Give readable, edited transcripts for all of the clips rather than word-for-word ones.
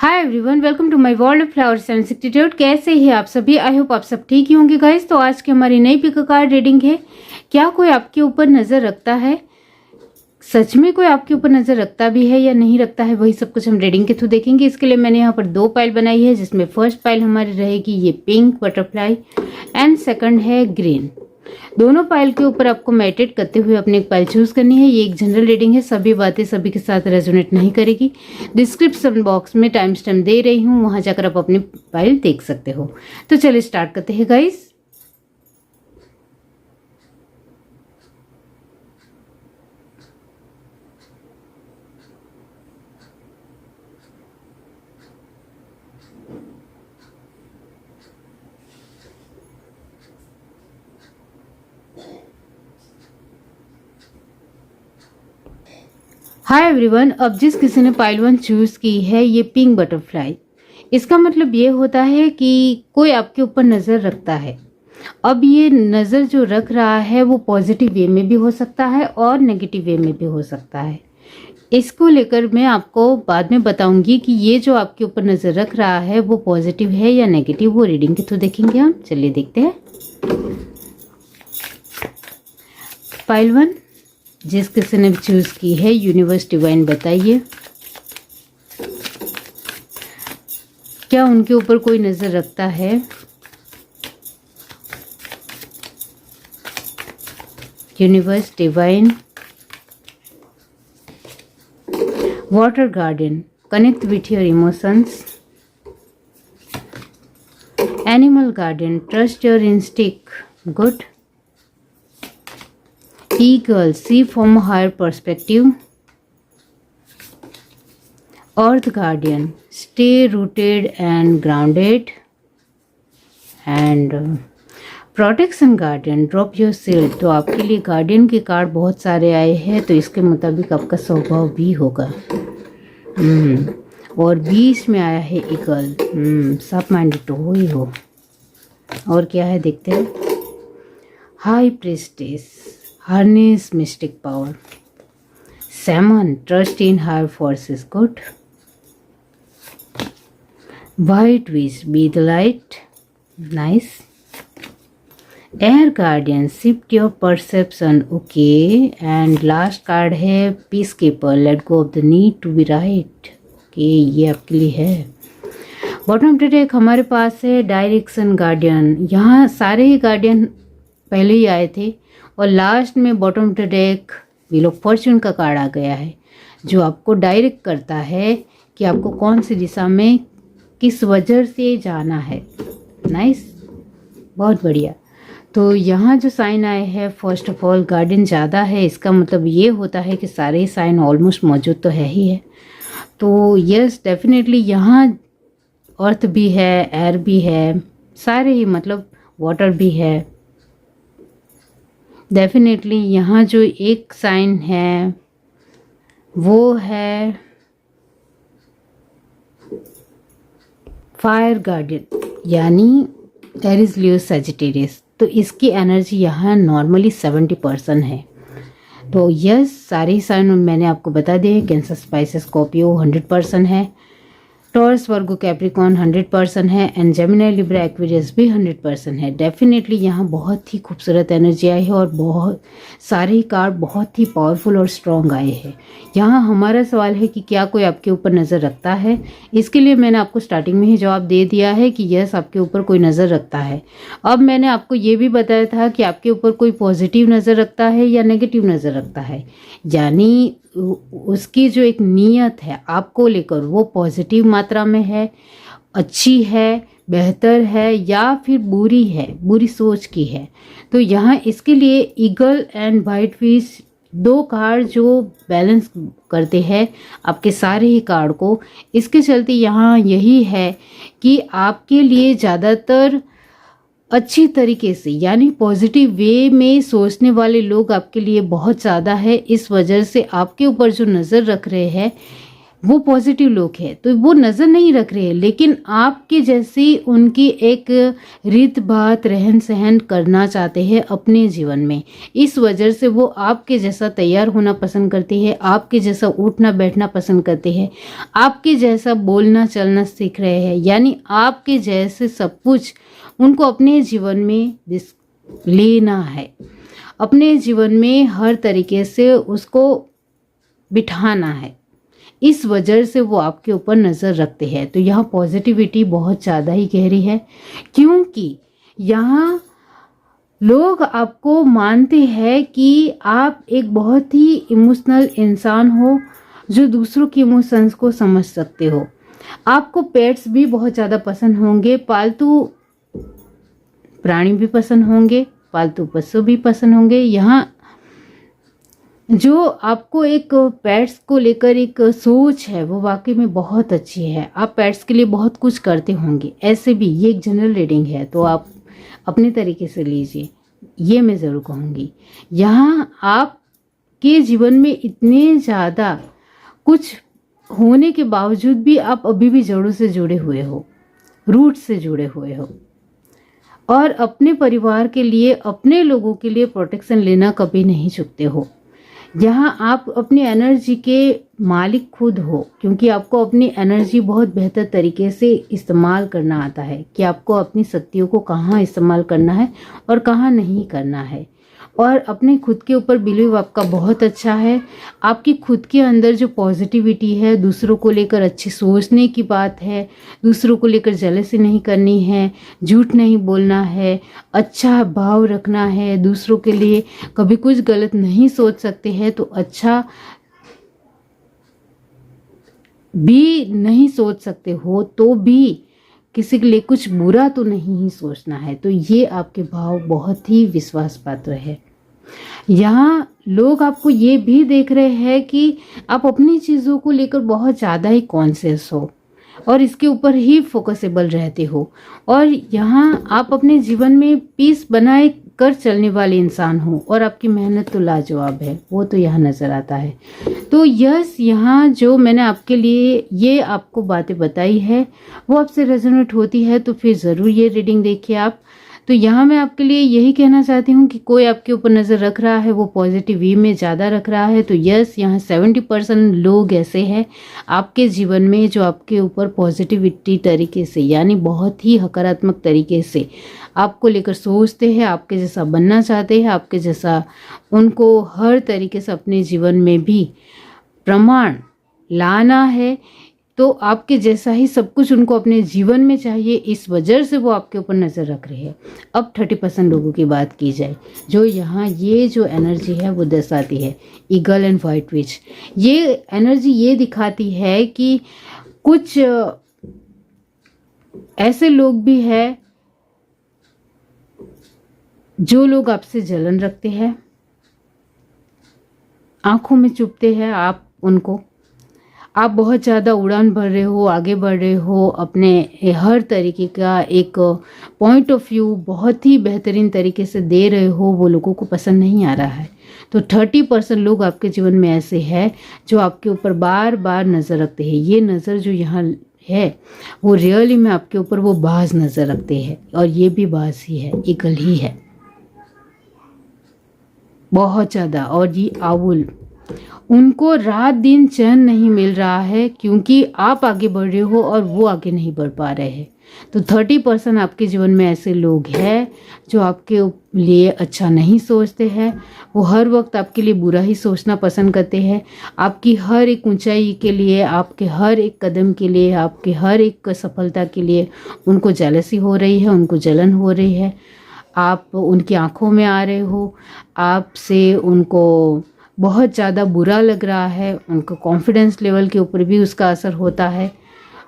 Hi everyone, welcome to my world of flowers and institute. कैसे हैं आप सभी? आई होप आप सब ठीक ही होंगे गाइस। तो आज की हमारी नई पिक कार्ड रीडिंग है। क्या कोई आपके ऊपर नज़र रखता है? सच में कोई आपके ऊपर नज़र रखता भी है या नहीं रखता है, वही सब कुछ हम रीडिंग के थ्रू देखेंगे। इसके लिए मैंने यहाँ पर 2 पाइल बनाई है, जिसमें फर्स्ट पाइल हमारी रहेगी ये पिंक बटरफ्लाई एंड सेकंड है ग्रीन। दोनों पाइल के ऊपर आपको मेडिटेट करते हुए अपनी एक पाइल चूज करनी है। ये एक जनरल रीडिंग है, सभी बातें सभी के साथ रेजोनेट नहीं करेगी। डिस्क्रिप्शन बॉक्स में टाइम स्टैम्प दे रही हूँ, वहां जाकर आप अपनी पाइल देख सकते हो। तो चलिए स्टार्ट करते हैं गाइस। हाय एवरीवन, अब जिस किसी ने पाइल 1 चूज की है ये पिंक बटरफ्लाई, इसका मतलब ये होता है कि कोई आपके ऊपर नज़र रखता है। अब ये नज़र जो रख रहा है वो पॉजिटिव वे में भी हो सकता है और नेगेटिव वे में भी हो सकता है। इसको लेकर मैं आपको बाद में बताऊंगी कि ये जो आपके ऊपर नज़र रख रहा है वो पॉजिटिव है या नेगेटिव, वो रीडिंग के थ्रू देखेंगे हम। चलिए देखते हैं। पाइल 1 जिस किसी ने चूज की है, यूनिवर्स डिवाइन बताइए क्या उनके ऊपर कोई नजर रखता है? Universe divine, water garden, connect with your emotions. Animal garden, trust your instinct, good. Eagle, see from a higher perspective. Earth guardian, stay rooted and grounded. And protection guardian, drop your shield। तो आपके लिए guardian के card बहुत सारे आए हैं, तो इसके मुताबिक आपका स्वभाव भी होगा। और बीच में आया है ईगल। सब माइंडेड तो हो ही हो। और क्या है देखते हैं। High priestess, harness mystic power। Salmon, trust in higher forces, good। White wish, be the light, nice। Air guardian, shift your perception, okay। and last card है peacekeeper, let go of the need to be right, okay। ये आपके लिए है। Bottom deck हमारे पास है direction guardian. यहाँ सारे ही guardian पहले ही आए थे और लास्ट में bottom to deck wheel of fortune का कार्ड आ गया है, जो आपको डायरेक्ट करता है कि आपको कौन सी दिशा में किस वजह से जाना है। नाइस, बहुत बढ़िया। तो यहाँ जो साइन आए हैं, फर्स्ट ऑफ ऑल गार्डियन ज़्यादा है, इसका मतलब ये होता है कि सारे ही साइन ऑलमोस्ट मौजूद तो है ही है। तो यस, डेफिनेटली यहाँ अर्थ भी है, एयर भी है, सारे ही, मतलब वाटर भी है। डेफिनेटली यहाँ जो एक साइन है वो है फायर गार्डियन, यानी एरीज, लियो, सजिटेरियस। तो इसकी एनर्जी यहाँ नॉर्मली 70% है। तो यस, सारे ही साइन मैंने आपको बता दिए। कैंसर, स्पाइसेस, स्कॉर्पियो 100% है। टॉरस, वर्गो, कैप्रिकॉर्न 100% है। एंड जेमिनी, लिब्रा, एक्वेरियस भी 100% है। डेफिनेटली यहाँ बहुत ही खूबसूरत एनर्जी आई है और बहुत सारे ही कार्ड बहुत ही पावरफुल और स्ट्रॉन्ग आए हैं। यहाँ हमारा सवाल है कि क्या कोई आपके ऊपर नज़र रखता है। इसके लिए मैंने आपको स्टार्टिंग में ही जवाब दे दिया है कि यस, आपके ऊपर कोई नज़र रखता है। अब मैंने आपको ये भी बताया था कि आपके ऊपर कोई पॉजिटिव नज़र रखता है या नेगेटिव नज़र रखता है, यानी उसकी जो एक नीयत है आपको लेकर वो पॉजिटिव मात्रा में है, अच्छी है, बेहतर है, या फिर बुरी है, बुरी सोच की है। तो यहाँ इसके लिए eagle and white fish 2 card जो बैलेंस करते हैं आपके सारे ही कार्ड को। इसके चलते यहाँ यही है कि आपके लिए ज़्यादातर अच्छी तरीके से, यानी पॉजिटिव वे में सोचने वाले लोग आपके लिए बहुत ज़्यादा है। इस वजह से आपके ऊपर जो नज़र रख रहे हैं वो पॉजिटिव लोग हैं, तो वो नज़र नहीं रख रहे हैं, लेकिन आपके जैसी उनकी एक रीत बात रहन सहन करना चाहते हैं अपने जीवन में। इस वजह से वो आपके जैसा तैयार होना पसंद करते हैं, आपके जैसा उठना बैठना पसंद करते हैं, आपके जैसा बोलना चलना सीख रहे हैं, यानी आपके जैसे सब कुछ उनको अपने जीवन में लेना है, अपने जीवन में हर तरीके से उसको बिठाना है। इस वजह से वो आपके ऊपर नज़र रखते हैं। तो यहाँ पॉजिटिविटी बहुत ज़्यादा ही गहरी है, क्योंकि यहाँ लोग आपको मानते हैं कि आप एक बहुत ही इमोशनल इंसान हो, जो दूसरों के इमोशंस को समझ सकते हो। आपको पेट्स भी बहुत ज़्यादा पसंद होंगे, पालतू प्राणी भी पसंद होंगे, पालतू पशु भी पसंद होंगे। यहाँ जो आपको एक पेट्स को लेकर एक सोच है वो वाकई में बहुत अच्छी है। आप पेट्स के लिए बहुत कुछ करते होंगे। ऐसे भी ये एक जनरल रीडिंग है, तो आप अपने तरीके से लीजिए, ये मैं ज़रूर कहूँगी। यहाँ आपके जीवन में इतने ज़्यादा कुछ होने के बावजूद भी आप अभी भी जड़ों से जुड़े हुए हो, रूट से जुड़े हुए हो, और अपने परिवार के लिए, अपने लोगों के लिए प्रोटेक्शन लेना कभी नहीं चूकते हो। यहाँ आप अपनी एनर्जी के मालिक खुद हो, क्योंकि आपको अपनी एनर्जी बहुत बेहतर तरीके से इस्तेमाल करना आता है कि आपको अपनी शक्तियों को कहाँ इस्तेमाल करना है और कहाँ नहीं करना है। और अपने खुद के ऊपर बिलीव आपका बहुत अच्छा है। आपकी खुद के अंदर जो पॉजिटिविटी है, दूसरों को लेकर अच्छी सोचने की बात है, दूसरों को लेकर जेलसी नहीं करनी है, झूठ नहीं बोलना है, अच्छा भाव रखना है, दूसरों के लिए कभी कुछ गलत नहीं सोच सकते हैं तो अच्छा भी नहीं सोच सकते हो, तो भी किसी के लिए कुछ बुरा तो नहीं ही सोचना है। तो ये आपके भाव बहुत ही विश्वास पात्र है। यहाँ लोग आपको ये भी देख रहे हैं कि आप अपनी चीज़ों को लेकर बहुत ज़्यादा ही कॉन्शियस हो और इसके ऊपर ही फोकसेबल रहते हो, और यहाँ आप अपने जीवन में पीस बनाए कर चलने वाले इंसान हो, और आपकी मेहनत तो लाजवाब है, वो तो यहाँ नज़र आता है। तो यस, यहाँ जो मैंने आपके लिए ये आपको बातें बताई है वो आपसे रेजोनेट होती है तो फिर ज़रूर ये रीडिंग देखिए आप। तो यहाँ मैं आपके लिए यही कहना चाहती हूँ कि कोई आपके ऊपर नज़र रख रहा है, वो पॉजिटिव वे में ज़्यादा रख रहा है। तो यस, यहाँ 70% लोग ऐसे हैं आपके जीवन में जो आपके ऊपर पॉजिटिविटी तरीके से, यानी बहुत ही सकारात्मक तरीके से आपको लेकर सोचते हैं, आपके जैसा बनना चाहते हैं, आपके जैसा उनको हर तरीके से अपने जीवन में भी प्रमाण लाना है। तो आपके जैसा ही सब कुछ उनको अपने जीवन में चाहिए, इस वजह से वो आपके ऊपर नज़र रख रहे हैं। अब 30% लोगों की बात की जाए, जो यहाँ ये जो एनर्जी है वो दर्शाती है ईगल एंड वाइट विच। ये एनर्जी ये दिखाती है कि कुछ ऐसे लोग भी हैं जो लोग आपसे जलन रखते हैं, आंखों में चुभते हैं आप उनको। आप बहुत ज़्यादा उड़ान भर रहे हो, आगे बढ़ रहे हो, अपने हर तरीके का एक पॉइंट ऑफ व्यू बहुत ही बेहतरीन तरीके से दे रहे हो, वो लोगों को पसंद नहीं आ रहा है। तो 30% लोग आपके जीवन में ऐसे हैं जो आपके ऊपर बार बार नज़र रखते हैं। ये नज़र जो यहाँ है वो रियली में आपके ऊपर वो बाज नज़र रखते हैं, और ये भी बाज ही है, ईगल ही है बहुत ज़्यादा। और ये आउल, उनको रात दिन चैन नहीं मिल रहा है, क्योंकि आप आगे बढ़ रहे हो और वो आगे नहीं बढ़ पा रहे हैं। तो 30% आपके जीवन में ऐसे लोग हैं जो आपके लिए अच्छा नहीं सोचते हैं, वो हर वक्त आपके लिए बुरा ही सोचना पसंद करते हैं। आपकी हर एक ऊंचाई के लिए, आपके हर एक कदम के लिए, आपके हर एक सफलता के लिए उनको जेलसी हो रही है, उनको जलन हो रही है। आप उनकी आंखों में आ रहे हो, आपसे उनको बहुत ज़्यादा बुरा लग रहा है, उनको कॉन्फिडेंस लेवल के ऊपर भी उसका असर होता है,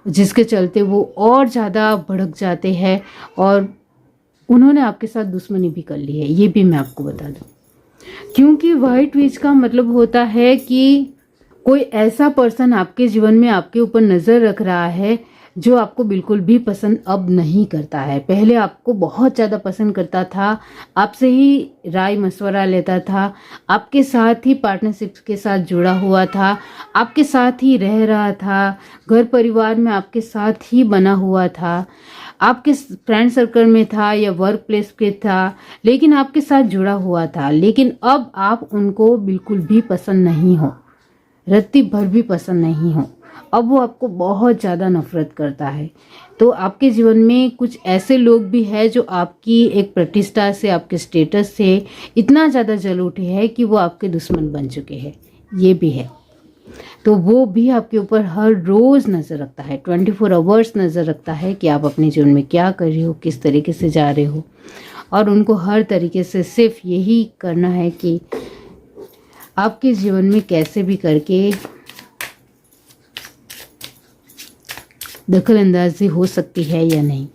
जिसके चलते वो और ज़्यादा भड़क जाते हैं और उन्होंने आपके साथ दुश्मनी भी कर ली है, ये भी मैं आपको बता दूं। क्योंकि वाइट विच का मतलब होता है कि कोई ऐसा पर्सन आपके जीवन में आपके ऊपर नज़र रख रहा है जो आपको बिल्कुल भी पसंद अब नहीं करता है। पहले आपको बहुत ज़्यादा पसंद करता था, आपसे ही राय मशवरा लेता था, आपके साथ ही पार्टनरशिप के साथ जुड़ा हुआ था, आपके साथ ही रह रहा था, घर परिवार में आपके साथ ही बना हुआ था, आपके फ्रेंड सर्कल में था या वर्क प्लेस पे था, लेकिन आपके साथ जुड़ा हुआ था। लेकिन अब आप उनको बिल्कुल भी पसंद नहीं हो, रत्ती भर भी पसंद नहीं हो। अब वो आपको बहुत ज़्यादा नफरत करता है। तो आपके जीवन में कुछ ऐसे लोग भी हैं जो आपकी एक प्रतिष्ठा से, आपके स्टेटस से इतना ज़्यादा जल उठे हैं कि वो आपके दुश्मन बन चुके हैं, ये भी है। तो वो भी आपके ऊपर हर रोज़ नज़र रखता है, 24 आवर्स नज़र रखता है कि आप अपने जीवन में क्या कर रहे हो, किस तरीके से जा रहे हो। और उनको हर तरीके से सिर्फ यही करना है कि आपके जीवन में कैसे भी करके दखल अंदाजी हो सकती है या नहीं,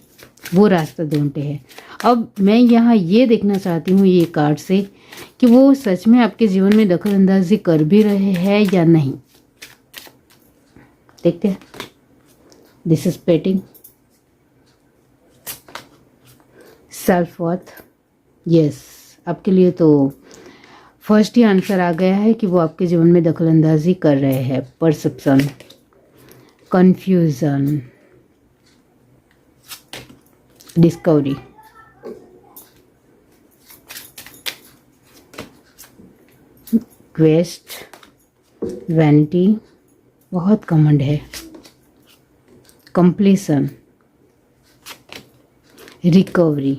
वो रास्ता ढूंढते हैं। अब मैं यहाँ ये देखना चाहती हूँ ये कार्ड से कि वो सच में आपके जीवन में दखल अंदाजी कर भी रहे हैं या नहीं। देखते हैं। This is painting, self worth. Yes, आपके लिए तो फर्स्ट ही आंसर आ गया है कि वो आपके जीवन में दखल अंदाजी कर रहे हैं। Perception, confusion, discovery. Quest, vanity, बहुत घमंड है, completion, recovery.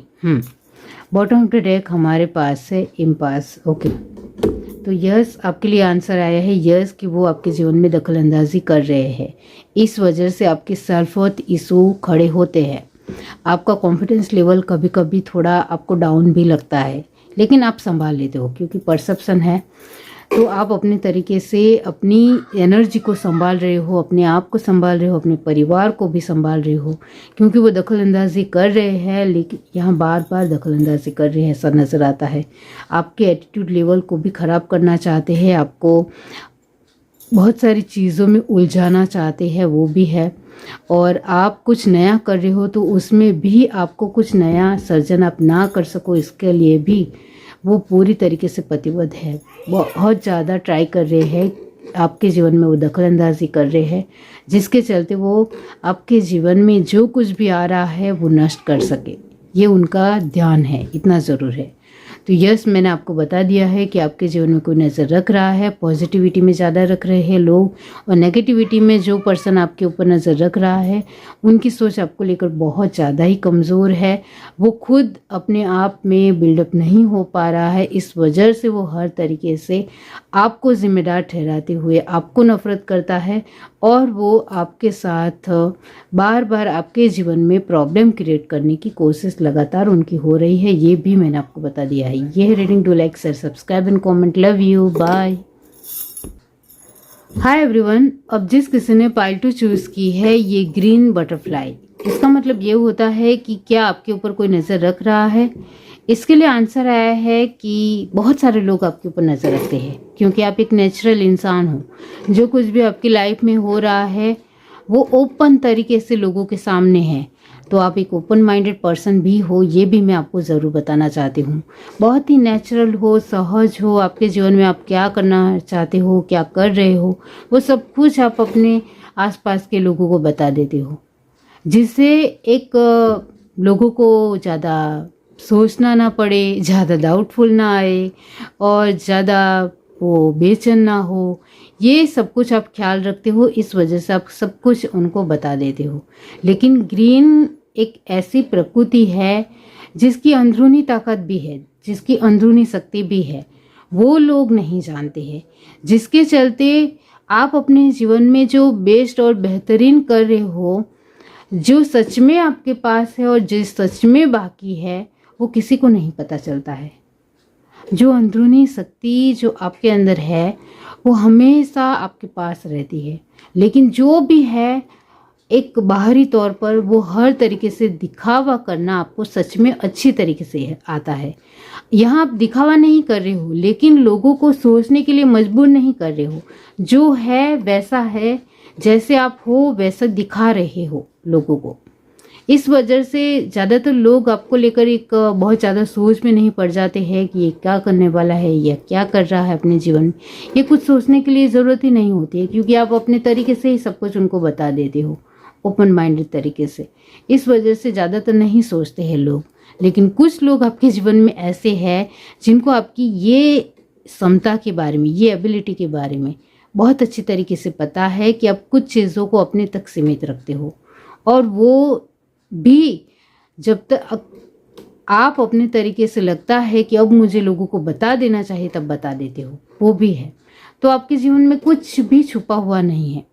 Bottom of the deck हमारे पास है इम्पास। ओके, तो यस आपके लिए आंसर आया है, यस कि वो आपके जीवन में दखल अंदाजी कर रहे हैं। इस वजह से आपके सेल्फ वर्थ इशू खड़े होते हैं। आपका कॉन्फिडेंस लेवल कभी कभी थोड़ा आपको डाउन भी लगता है, लेकिन आप संभाल लेते हो क्योंकि परसेप्शन है। तो आप अपने तरीके से अपनी एनर्जी को संभाल रहे हो, अपने आप को संभाल रहे हो, अपने परिवार को भी संभाल रहे हो, क्योंकि वो दखल अंदाजी कर रहे हैं, लेकिन यहाँ बार बार दखल अंदाजी कर रहे हैं ऐसा नज़र आता है। आपके एटीट्यूड लेवल को भी ख़राब करना चाहते हैं, आपको बहुत सारी चीज़ों में उलझाना चाहते हैं, वो भी है। और आप कुछ नया कर रहे हो तो उसमें भी आपको कुछ नया सर्जन आप ना कर सको, इसके लिए भी वो पूरी तरीके से प्रतिबद्ध है। बहुत ज़्यादा ट्राई कर रहे हैं, आपके जीवन में वो दखल अंदाजी कर रहे हैं, जिसके चलते वो आपके जीवन में जो कुछ भी आ रहा है वो नष्ट कर सके, ये उनका ध्यान है, इतना ज़रूर है। तो यस, मैंने आपको बता दिया है कि आपके जीवन में कोई नज़र रख रहा है, पॉजिटिविटी में ज़्यादा रख रहे हैं लोग, और नेगेटिविटी में जो पर्सन आपके ऊपर नज़र रख रहा है उनकी सोच आपको लेकर बहुत ज़्यादा ही कमज़ोर है। वो खुद अपने आप में बिल्डअप नहीं हो पा रहा है, इस वजह से वो हर तरीके से आपको जिम्मेदार ठहराते हुए आपको नफरत करता है, और वो आपके साथ बार बार आपके जीवन में प्रॉब्लम क्रिएट करने की कोशिश लगातार उनकी हो रही है। ये भी मैंने आपको बता दिया है। ये है reading. Do like, share, subscribe and comment. Love you, bye. Hi everyone. अब जिस किसी ने पाइल 2 चूज की है, ये ग्रीन बटरफ्लाई, इसका मतलब ये होता है कि क्या आपके ऊपर कोई नज़र रख रहा है। इसके लिए आंसर आया है कि बहुत सारे लोग आपके ऊपर नज़र रखते हैं, क्योंकि आप एक नेचुरल इंसान हो। जो कुछ भी आपकी लाइफ में हो रहा है वो ओपन तरीके से लोगों के सामने है। तो आप एक ओपन माइंडेड पर्सन भी हो, ये भी मैं आपको ज़रूर बताना चाहती हूँ। बहुत ही नेचुरल हो, सहज हो, आपके जीवन में आप क्या करना चाहते हो, क्या कर रहे हो, वो सब कुछ आप अपने आसपास के लोगों को बता देते हो, जिससे एक लोगों को ज़्यादा सोचना ना पड़े, ज़्यादा डाउटफुल ना आए, और ज़्यादा वो बेचैन ना हो। ये सब कुछ आप ख्याल रखते हो, इस वजह से आप सब कुछ उनको बता देते हो। लेकिन ग्रीन एक ऐसी प्रकृति है जिसकी अंदरूनी ताकत भी है, जिसकी अंदरूनी शक्ति भी है, वो लोग नहीं जानते हैं, जिसके चलते आप अपने जीवन में जो बेस्ट और बेहतरीन कर रहे हो, जो सच में आपके पास है और जो सच में बाकी है, वो किसी को नहीं पता चलता है। जो अंदरूनी शक्ति जो आपके अंदर है वो हमेशा आपके पास रहती है, लेकिन जो भी है एक बाहरी तौर पर वो हर तरीके से दिखावा करना आपको सच में अच्छी तरीके से आता है। यहाँ आप दिखावा नहीं कर रहे हो, लेकिन लोगों को सोचने के लिए मजबूर नहीं कर रहे हो। जो है वैसा है, जैसे आप हो वैसा दिखा रहे हो लोगों को। इस वजह से ज़्यादातर लोग आपको लेकर एक बहुत ज़्यादा सोच में नहीं पड़ जाते हैं कि ये क्या करने वाला है या क्या कर रहा है अपने जीवन में। ये कुछ सोचने के लिए ज़रूरत ही नहीं होती है, क्योंकि आप अपने तरीके से ही सब कुछ उनको बता देते हो, ओपन माइंडेड तरीके से। इस वजह से ज़्यादातर नहीं सोचते हैं लोग। लेकिन कुछ लोग आपके जीवन में ऐसे हैं जिनको आपकी ये क्षमता के बारे में, ये एबिलिटी के बारे में बहुत अच्छी तरीके से पता है कि आप कुछ चीज़ों को अपने तक सीमित रखते हो, और वो भी जब तक आप अपने तरीके से लगता है कि अब मुझे लोगों को बता देना चाहिए तब बता देते हो, वो भी है। तो आपके जीवन में कुछ भी छुपा हुआ नहीं है,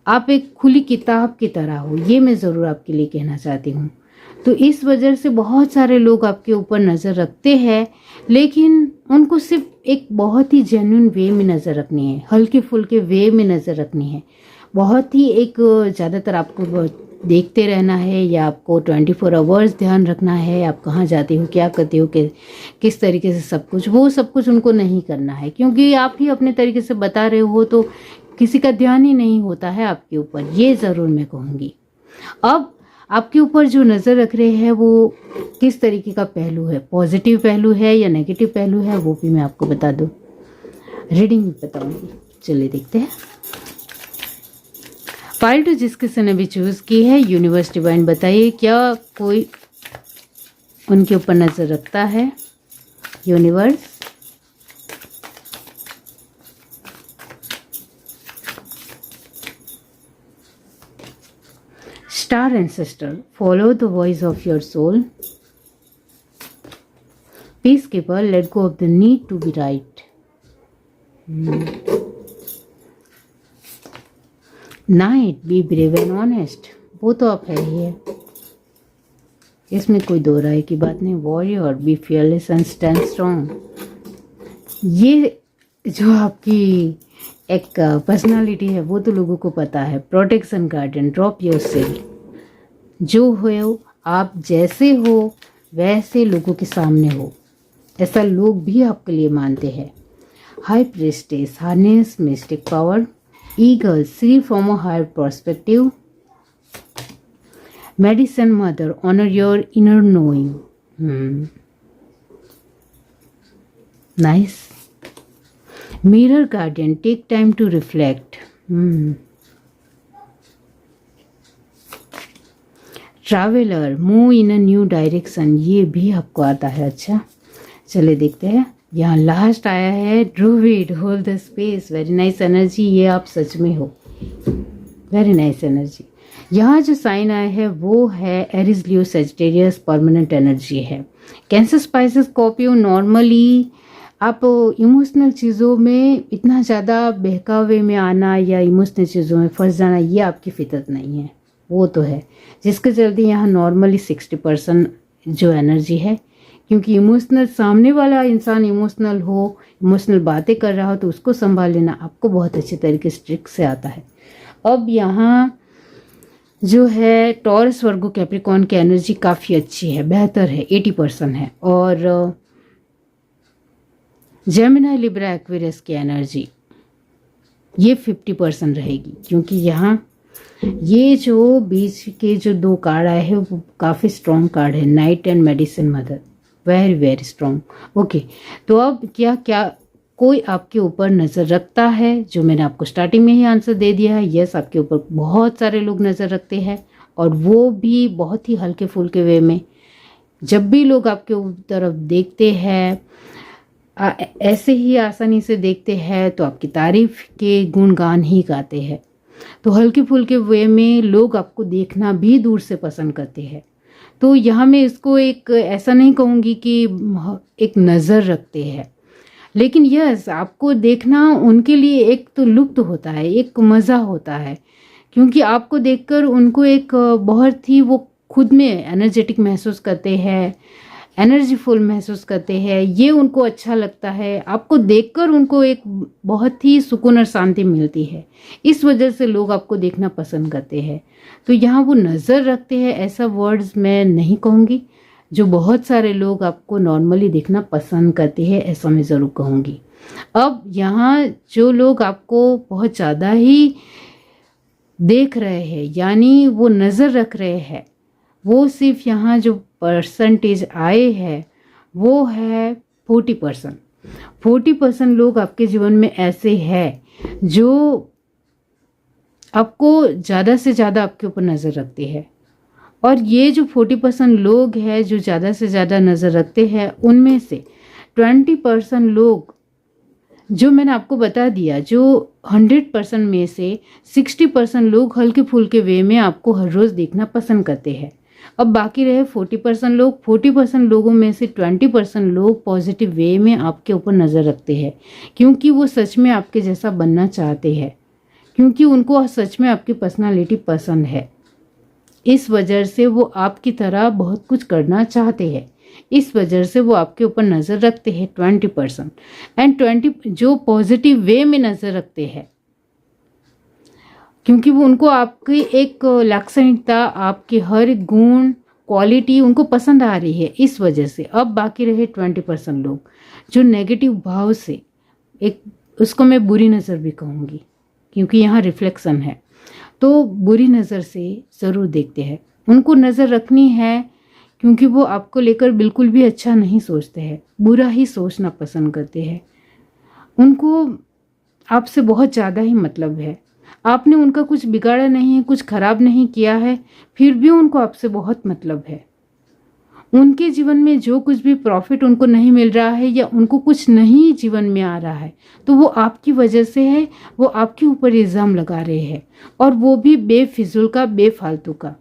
आप एक खुली किताब की तरह हो, ये मैं ज़रूर आपके लिए कहना चाहती हूँ। तो इस वजह से बहुत सारे लोग आपके ऊपर नज़र रखते हैं, लेकिन उनको सिर्फ एक बहुत ही जेन्युइन वे में नज़र रखनी है, हल्के फुल्के वे में नज़र रखनी है। बहुत ही एक ज़्यादातर आपको देखते रहना है, या आपको 24 आवर्स ध्यान रखना है, आप कहाँ जाते हो, क्या करते हो, किस तरीके से सब कुछ, वो सब कुछ उनको नहीं करना है, क्योंकि आप ही अपने तरीके से बता रहे हो तो किसी का ध्यान ही नहीं होता है आपके ऊपर, ये ज़रूर मैं कहूँगी। अब आपके ऊपर जो नज़र रख रहे हैं वो किस तरीके का पहलू है, पॉजिटिव पहलू है या नेगेटिव पहलू है, वो भी मैं आपको बता दूँ, रीडिंग बताऊँगी। चलिए देखते हैं। फाइल तो जिस किसी ने भी चूज़ की है, यूनिवर्स डिवाइन बताइए क्या कोई उनके ऊपर नज़र रखता है। Universe, Star Ancestor, follow the voice of your soul. Peacekeeper, let go of the need to be right. Knight, be brave and honest. वो तो आप है ही है, इसमें कोई दो राय की बात नहीं। Warrior, be fearless and stand strong. ये जो आपकी एक पर्सनालिटी है वो तो लोगों को पता है। Protection guardian, drop your cell, जो हो आप जैसे हो वैसे लोगों के सामने हो, ऐसा लोग भी आपके लिए मानते हैं। High priestess, harness mystic power. Eagle, see from a higher perspective. Medicine mother, honour your inner knowing. Nice. Mirror guardian, take time to reflect. Traveller, move in a new direction, ये भी आपको आता है। अच्छा चलिए देखते हैं। यहाँ लास्ट आया है druid, hold the space. Very nice energy, ये आप सच में हो, वेरी नाइस एनर्जी। यहाँ जो साइन आया है वो है एरीज, लियो, सजिटेरियस, परमानेंट एनर्जी है। Cancer, spices, Scorpio. नॉर्मली आप इमोशनल चीज़ों में इतना ज़्यादा बहकावे में आना या इमोशनल चीज़ों में फंस जाना, ये आपकी फितरत नहीं है, वो तो है, जिसके चलते यहाँ नॉर्मली 60% जो एनर्जी है, क्योंकि इमोशनल, सामने वाला इंसान इमोशनल हो, इमोशनल बातें कर रहा हो तो उसको संभाल लेना आपको बहुत अच्छे तरीके से ट्रिक से आता है। अब यहाँ जो है टॉरस, वर्गो, कैप्रिकॉर्न की एनर्जी काफ़ी अच्छी है, बेहतर है, 80% है। और जेमिनी, लिब्रा, एक्वेरियस की एनर्जी ये 50% रहेगी, क्योंकि यहाँ ये जो बीच के जो दो कार्ड आए हैं वो काफ़ी स्ट्रॉन्ग कार्ड है। Night and medicine mother, very very strong. Okay, तो अब क्या कोई आपके ऊपर नज़र रखता है, जो मैंने आपको स्टार्टिंग में ही आंसर दे दिया है। यस, आपके ऊपर बहुत सारे लोग नज़र रखते हैं, और वो भी बहुत ही हल्के फुल्के वे में। जब भी लोग आपके तरफ देखते हैं, ऐसे ही आसानी से देखते हैं तो आपकी तारीफ के गुणगान ही गाते हैं। तो हल्के फुल्के वे में लोग आपको देखना भी दूर से पसंद करते हैं। तो यहाँ मैं इसको एक ऐसा नहीं कहूँगी कि एक नज़र रखते हैं, लेकिन यस, आपको देखना उनके लिए एक तो लुत्फ होता है, एक मज़ा होता है, क्योंकि आपको देखकर उनको एक बहुत ही वो खुद में एनर्जेटिक महसूस करते हैं, एनर्जीफुल महसूस करते हैं, ये उनको अच्छा लगता है। आपको देखकर उनको एक बहुत ही सुकून और शांति मिलती है, इस वजह से लोग आपको देखना पसंद करते हैं। तो यहाँ वो नज़र रखते हैं, ऐसा वर्ड्स मैं नहीं कहूँगी। जो बहुत सारे लोग आपको नॉर्मली देखना पसंद करते हैं, ऐसा मैं ज़रूर कहूँगी। अब यहाँ जो लोग आपको बहुत ज़्यादा ही देख रहे हैं, यानी वो नज़र रख रहे हैं। वो सिर्फ यहाँ जो परसेंटेज आए हैं वो है 40%। 40% लोग आपके जीवन में ऐसे हैं जो आपको ज़्यादा से ज़्यादा आपके ऊपर नज़र रखते हैं। और ये जो 40% लोग हैं जो ज़्यादा से ज़्यादा नज़र रखते हैं, उनमें से 20% लोग जो मैंने आपको बता दिया, जो 100% में से 60% लोग हल्के फुल्के वे में आपको हर रोज़ देखना पसंद करते हैं। अब बाकी रहे 40% लोग। 40% लोगों में से 20% लोग पॉजिटिव वे में आपके ऊपर नज़र रखते हैं, क्योंकि वो सच में आपके जैसा बनना चाहते हैं, क्योंकि उनको सच में आपकी पर्सनालिटी पसंद है। इस वजह से वो आपकी तरह बहुत कुछ करना चाहते हैं, इस वजह से वो आपके ऊपर नज़र रखते हैं 20%। एंड 20 जो पॉजिटिव वे में नज़र रखते हैं, क्योंकि वो उनको आपकी एक लाक्षणिकता, आपके हर गुण, क्वालिटी उनको पसंद आ रही है, इस वजह से। अब बाकी रहे 20% लोग जो नेगेटिव भाव से, एक उसको मैं बुरी नज़र भी कहूँगी क्योंकि यहाँ रिफ्लेक्शन है, तो बुरी नज़र से ज़रूर देखते हैं। उनको नज़र रखनी है क्योंकि वो आपको लेकर बिल्कुल भी अच्छा नहीं सोचते हैं, बुरा ही सोचना पसंद करते हैं। उनको आपसे बहुत ज़्यादा ही मतलब है। आपने उनका कुछ बिगाड़ा नहीं है, कुछ खराब नहीं किया है, फिर भी उनको आपसे बहुत मतलब है। उनके जीवन में जो कुछ भी प्रॉफिट उनको नहीं मिल रहा है या उनको कुछ नहीं जीवन में आ रहा है, तो वो आपकी वजह से है। वो आपके ऊपर इल्ज़ाम लगा रहे हैं, और वो भी बेफिजूल का, बेफालतू का।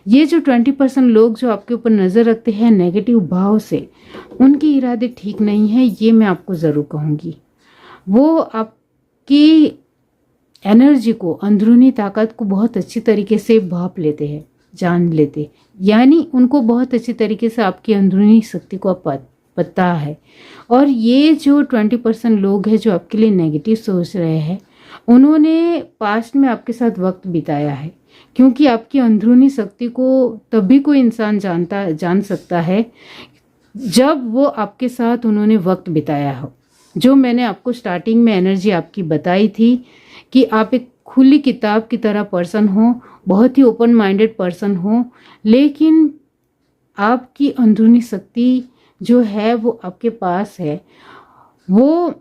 ये जो 20% लोग जो आपके ऊपर नज़र रखते हैं नेगेटिव भाव से, उनके इरादे ठीक नहीं है, ये मैं आपको ज़रूर कहूँगी। वो आपकी एनर्जी को, अंदरूनी ताकत को बहुत अच्छी तरीके से भाप लेते हैं, जान लेते, यानी उनको बहुत अच्छी तरीके से आपकी अंदरूनी शक्ति को पता है। और ये जो 20% लोग हैं जो आपके लिए नेगेटिव सोच रहे हैं, उन्होंने पास्ट में आपके साथ वक्त बिताया है, क्योंकि आपकी अंदरूनी शक्ति को तभी कोई इंसान जान सकता है जब वो आपके साथ उन्होंने वक्त बिताया हो। जो मैंने आपको स्टार्टिंग में एनर्जी आपकी बताई थी कि आप एक खुली किताब की तरह पर्सन हो, बहुत ही ओपन माइंडेड पर्सन हो, लेकिन आपकी अंदरूनी शक्ति जो है वो आपके पास है। वो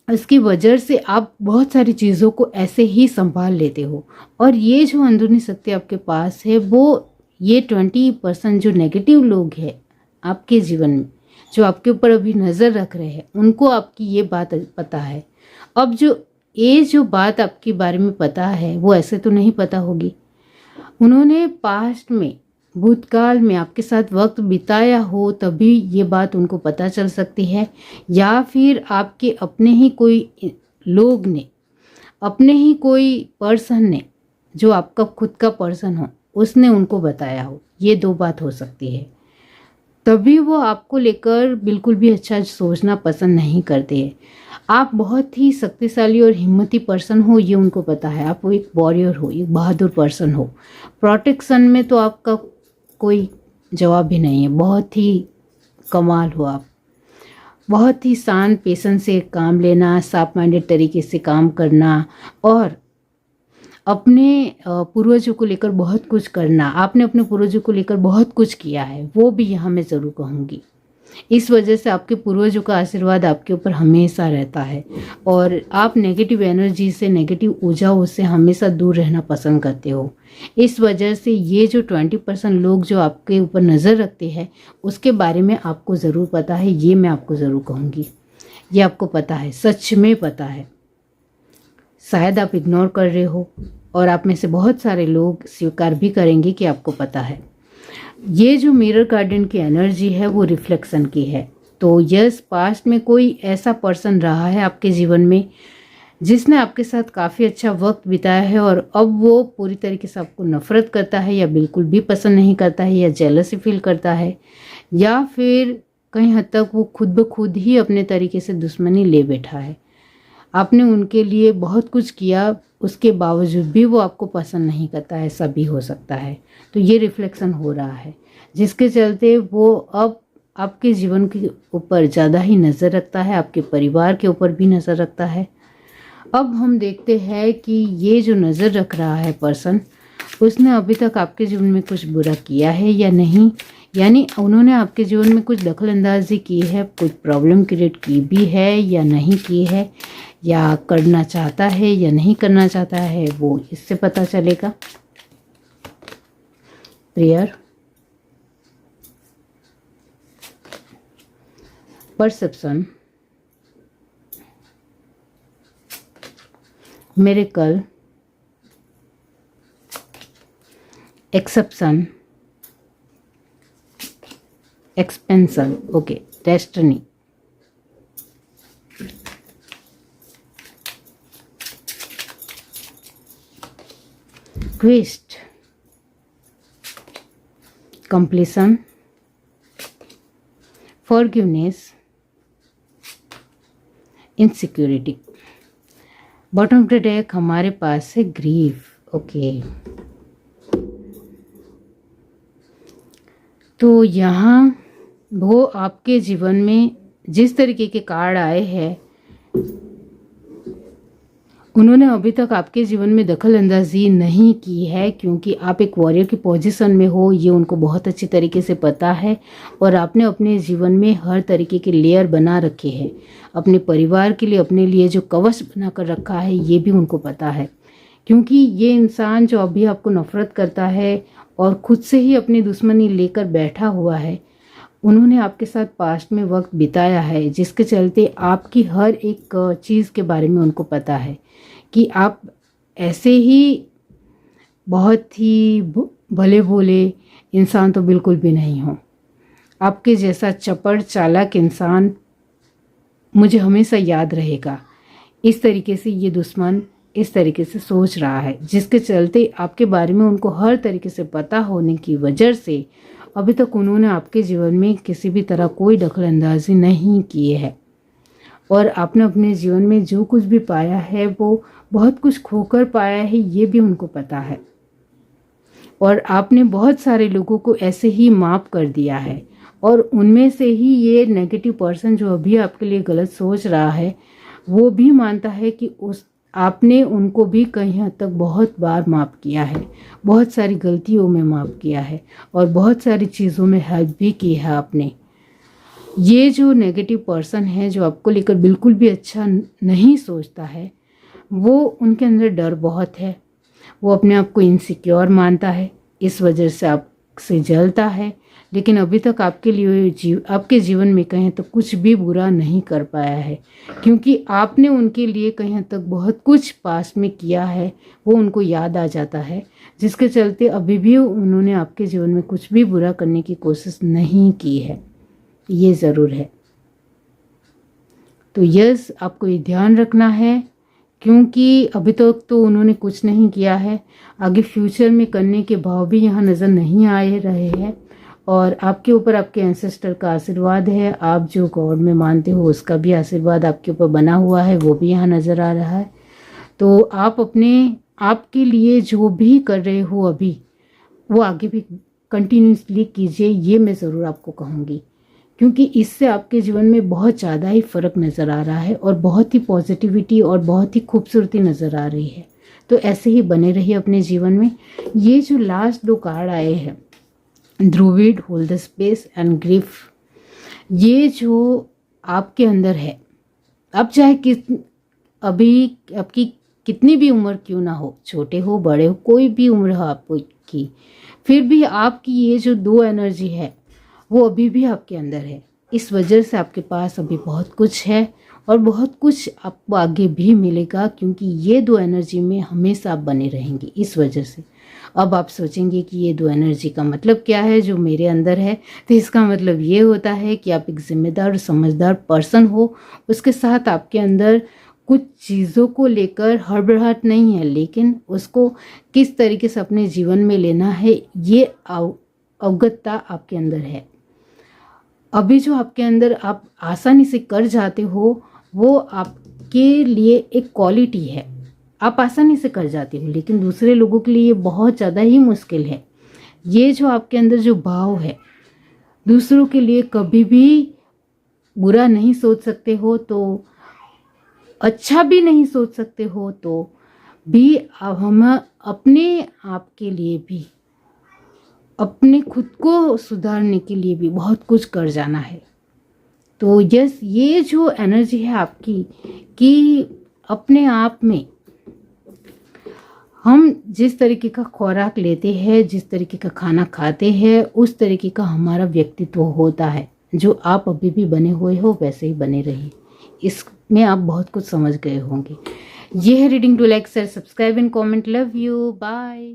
इसकी वजह से आप बहुत सारी चीज़ों को ऐसे ही संभाल लेते हो। और ये जो अंदरूनी शक्ति आपके पास है, वो ये 20% जो नेगेटिव लोग हैं आपके जीवन में, जो आपके ऊपर अभी नज़र रख रहे हैं, उनको आपकी ये बात पता है। अब जो बात आपके बारे में पता है, वो ऐसे तो नहीं पता होगी। उन्होंने पास्ट में, भूतकाल में आपके साथ वक्त बिताया हो, तभी ये बात उनको पता चल सकती है। या फिर आपके अपने ही कोई लोग ने, अपने ही कोई पर्सन ने, जो आपका खुद का पर्सन हो, उसने उनको बताया हो। ये दो बात हो सकती है। तभी वो आपको लेकर बिल्कुल भी अच्छा सोचना पसंद नहीं करते हैं। आप बहुत ही शक्तिशाली और हिम्मती पर्सन हो, ये उनको पता है। आप वो एक वॉरियर हो, एक बहादुर पर्सन हो। प्रोटेक्शन में तो आपका कोई जवाब भी नहीं है, बहुत ही कमाल हो आप। बहुत ही शांत, पेशेंस से काम लेना, सॉफ्ट माइंडेड तरीके से काम करना, और अपने पूर्वजों को लेकर बहुत कुछ करना। आपने अपने पूर्वजों को लेकर बहुत कुछ किया है, वो भी यहाँ मैं ज़रूर कहूँगी। इस वजह से आपके पूर्वजों का आशीर्वाद आपके ऊपर हमेशा रहता है, और आप नेगेटिव एनर्जी से, नेगेटिव ऊर्जाओं से हमेशा दूर रहना पसंद करते हो। इस वजह से ये जो 20% लोग जो आपके ऊपर नज़र रखते हैं, उसके बारे में आपको ज़रूर पता है, ये मैं आपको ज़रूर कहूँगी। ये आपको पता है, सच में पता है। शायद आप इग्नोर कर रहे हो, और आप में से बहुत सारे लोग स्वीकार भी करेंगे कि आपको पता है। ये जो मिरर गार्डन की एनर्जी है, वो रिफ्लेक्शन की है। तो यस, पास्ट में कोई ऐसा पर्सन रहा है आपके जीवन में जिसने आपके साथ काफ़ी अच्छा वक्त बिताया है, और अब वो पूरी तरीके से आपको नफ़रत करता है, या बिल्कुल भी पसंद नहीं करता है, या जेलसी फील करता है, या फिर कहीं हद तक वो खुद ब खुद ही अपने तरीके से दुश्मनी ले बैठा है। आपने उनके लिए बहुत कुछ किया, उसके बावजूद भी वो आपको पसंद नहीं करता है, ऐसा भी हो सकता है। तो ये रिफ्लेक्शन हो रहा है, जिसके चलते वो अब आपके जीवन के ऊपर ज़्यादा ही नज़र रखता है, आपके परिवार के ऊपर भी नज़र रखता है। अब हम देखते हैं कि ये जो नज़र रख रहा है पर्सन, उसने अभी तक आपके जीवन में कुछ बुरा किया है या नहीं, यानी उन्होंने आपके जीवन में कुछ दखल अंदाजी की है, कुछ प्रॉब्लम क्रिएट की भी है या नहीं की है, या करना चाहता है या नहीं करना चाहता है, वो इससे पता चलेगा। Prayer, perception, miracle, exception, expansion, okay, destiny, quest, completion, forgiveness, insecurity। Bottom of the deck हमारे पास है ग्रीफ। ओके, तो यहाँ वो आपके जीवन में जिस तरीके के कार्ड आए हैं, उन्होंने अभी तक आपके जीवन में दखल अंदाजी नहीं की है, क्योंकि आप एक वॉरियर की पोजीशन में हो, ये उनको बहुत अच्छी तरीके से पता है। और आपने अपने जीवन में हर तरीके के लेयर बना रखे हैं, अपने परिवार के लिए, अपने लिए जो कवच बना कर रखा है, ये भी उनको पता है। क्योंकि ये इंसान जो अभी आपको नफरत करता है और खुद से ही अपनी दुश्मनी लेकर बैठा हुआ है, उन्होंने आपके साथ पास्ट में वक्त बिताया है, जिसके चलते आपकी हर एक चीज़ के बारे में उनको पता है कि आप ऐसे ही बहुत ही भले भोले इंसान तो बिल्कुल भी नहीं हो। आपके जैसा चपड़ चालाक इंसान मुझे हमेशा याद रहेगा। इस तरीके से ये दुश्मन इस तरीके से सोच रहा है, जिसके चलते आपके बारे में उनको हर तरीके से पता होने की वजह से अभी तक उन्होंने आपके जीवन में किसी भी तरह कोई दखल अंदाजी नहीं की है। और आपने अपने जीवन में जो कुछ भी पाया है वो बहुत कुछ खोकर पाया है, ये भी उनको पता है। और आपने बहुत सारे लोगों को ऐसे ही माफ़ कर दिया है, और उनमें से ही ये नेगेटिव पर्सन जो अभी आपके लिए गलत सोच रहा है, वो भी मानता है कि आपने उनको भी कहीं हद तक बहुत बार माफ़ किया है, बहुत सारी गलतियों में माफ़ किया है, और बहुत सारी चीज़ों में हेल्प भी की है आपने। ये जो नेगेटिव पर्सन है, जो आपको लेकर बिल्कुल भी अच्छा नहीं सोचता है, वो उनके अंदर डर बहुत है। वो अपने आप को इनसिक्योर मानता है, इस वजह से आपसे जलता है। लेकिन अभी तक आपके लिए आपके जीवन में कहीं तो कुछ भी बुरा नहीं कर पाया है, क्योंकि आपने उनके लिए कहीं तक बहुत कुछ पास्ट में किया है, वो उनको याद आ जाता है, जिसके चलते अभी भी उन्होंने आपके जीवन में कुछ भी बुरा करने की कोशिश नहीं की है, ये ज़रूर है। तो यस, आपको ये ध्यान रखना है, क्योंकि अभी तक तो उन्होंने कुछ नहीं किया है, आगे फ्यूचर में करने के भाव भी यहाँ नज़र नहीं आ रहे हैं। और आपके ऊपर आपके एंसेस्टर का आशीर्वाद है, आप जो गॉड में मानते हो उसका भी आशीर्वाद आपके ऊपर बना हुआ है, वो भी यहाँ नज़र आ रहा है। तो आप अपने आपके लिए जो भी कर रहे हो अभी, वो आगे भी कंटिन्यूसली कीजिए, ये मैं ज़रूर आपको कहूँगी, क्योंकि इससे आपके जीवन में बहुत ज़्यादा ही फ़र्क नज़र आ रहा है, और बहुत ही पॉजिटिविटी और बहुत ही खूबसूरती नज़र आ रही है। तो ऐसे ही बने रहिए अपने जीवन में। ये जो लास्ट 2 कार्ड आए हैं, druid, hold the space and grief, ये जो आपके अंदर है, अब चाहे अभी आपकी कितनी भी उम्र क्यों ना हो, छोटे हो बड़े हो, कोई भी उम्र हो आपकी, फिर भी आपकी ये जो 2 एनर्जी है वो अभी भी आपके अंदर है। इस वजह से आपके पास अभी बहुत कुछ है, और बहुत कुछ आपको आगे भी मिलेगा, क्योंकि ये 2 एनर्जी में हमेशा आप बने रहेंगे। इस वजह से अब आप सोचेंगे कि ये 2 एनर्जी का मतलब क्या है जो मेरे अंदर है, तो इसका मतलब ये होता है कि आप एक जिम्मेदार और समझदार पर्सन हो। उसके साथ आपके अंदर कुछ चीज़ों को लेकर हड़बड़ाहट नहीं है, लेकिन उसको किस तरीके से अपने जीवन में लेना है, ये अवगतता आपके अंदर है। अभी जो आपके अंदर आप आसानी से कर जाते हो, वो आपके लिए एक क्वालिटी है, आप आसानी से कर जाते हो, लेकिन दूसरे लोगों के लिए ये बहुत ज़्यादा ही मुश्किल है। ये जो आपके अंदर जो भाव है, दूसरों के लिए कभी भी बुरा नहीं सोच सकते हो, तो अच्छा भी नहीं सोच सकते हो तो भी अब हम अपने आप के लिए भी, अपने खुद को सुधारने के लिए भी बहुत कुछ कर जाना है। तो यस, ये जो एनर्जी है आपकी कि अपने आप में हम जिस तरीके का खुराक लेते हैं, जिस तरीके का खाना खाते हैं, उस तरीके का हमारा व्यक्तित्व होता है। जो आप अभी भी बने हुए हो वैसे ही बने रहिए। इसमें आप बहुत कुछ समझ गए होंगे। ये है reading to like, share, subscribe and comment. Love you, bye.